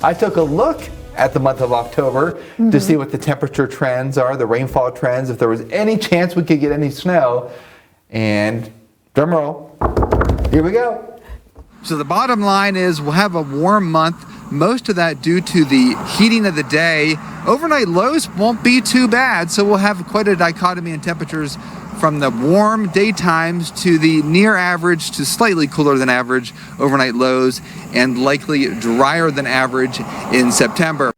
I took a look at the month of October to see what the temperature trends are, the rainfall trends, if there was any chance we could get any snow. And drum roll, here we go. So the bottom line is we'll have a warm month, most of that due to the heating of the day. Overnight lows won't be too bad, so we'll have quite a dichotomy in temperatures from the warm daytimes to the near average to slightly cooler than average overnight lows, and likely drier than average in September.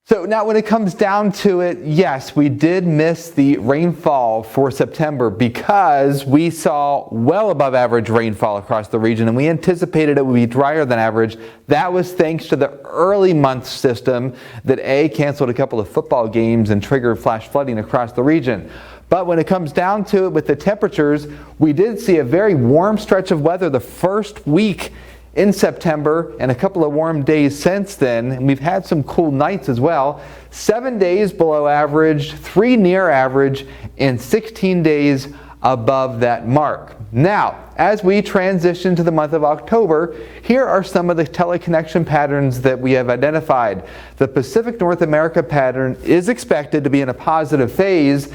So now when it comes down to it, yes, we did miss the rainfall for September because we saw well above average rainfall across the region, and we anticipated it would be drier than average. That was thanks to the early month system that canceled a couple of football games and triggered flash flooding across the region. But when it comes down to it with the temperatures, we did see a very warm stretch of weather the first week in September and a couple of warm days since then, and we've had some cool nights as well. 7 days below average, 3 near average, and 16 days above that mark. Now, as we transition to the month of October, here are some of the teleconnection patterns that we have identified. The Pacific North America pattern is expected to be in a positive phase.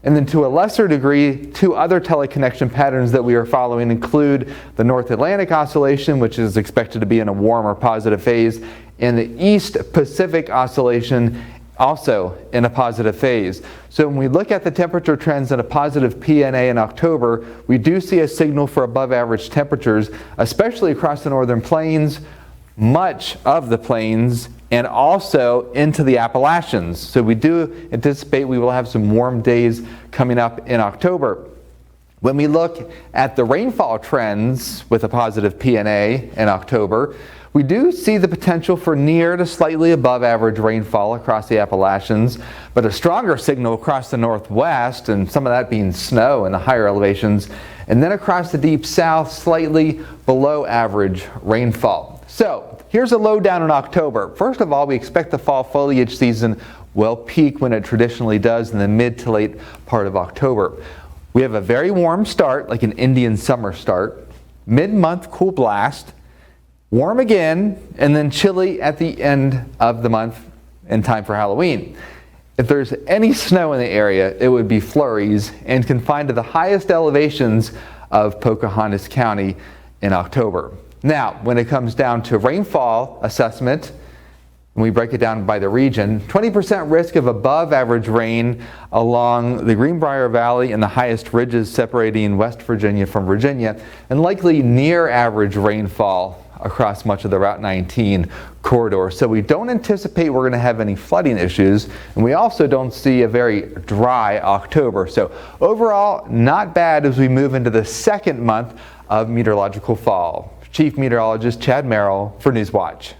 And then to a lesser degree, 2 other teleconnection patterns that we are following include the North Atlantic Oscillation, which is expected to be in a warm or positive phase, and the East Pacific Oscillation, also in a positive phase. So when we look at the temperature trends in a positive PNA in October, we do see a signal for above average temperatures, especially across the northern plains, much of the plains, and also into the Appalachians. So we do anticipate we will have some warm days coming up in October. When we look at the rainfall trends with a positive PNA in October, we do see the potential for near to slightly above average rainfall across the Appalachians, but a stronger signal across the Northwest, and some of that being snow in the higher elevations, and then across the deep South, slightly below average rainfall. So here's a lowdown in October. First of all, we expect the fall foliage season will peak when it traditionally does in the mid to late part of October. We have a very warm start, like an Indian summer start, mid-month cool blast, warm again, and then chilly at the end of the month in time for Halloween. If there's any snow in the area, it would be flurries and confined to the highest elevations of Pocahontas County in October. Now, when it comes down to rainfall assessment, when we break it down by the region, 20% risk of above average rain along the Greenbrier Valley and the highest ridges separating West Virginia from Virginia, and likely near average rainfall across much of the Route 19 corridor. So we don't anticipate we're going to have any flooding issues, and we also don't see a very dry October. So overall, not bad as we move into the second month of meteorological fall. Chief Meteorologist Chad Merrill for Newswatch.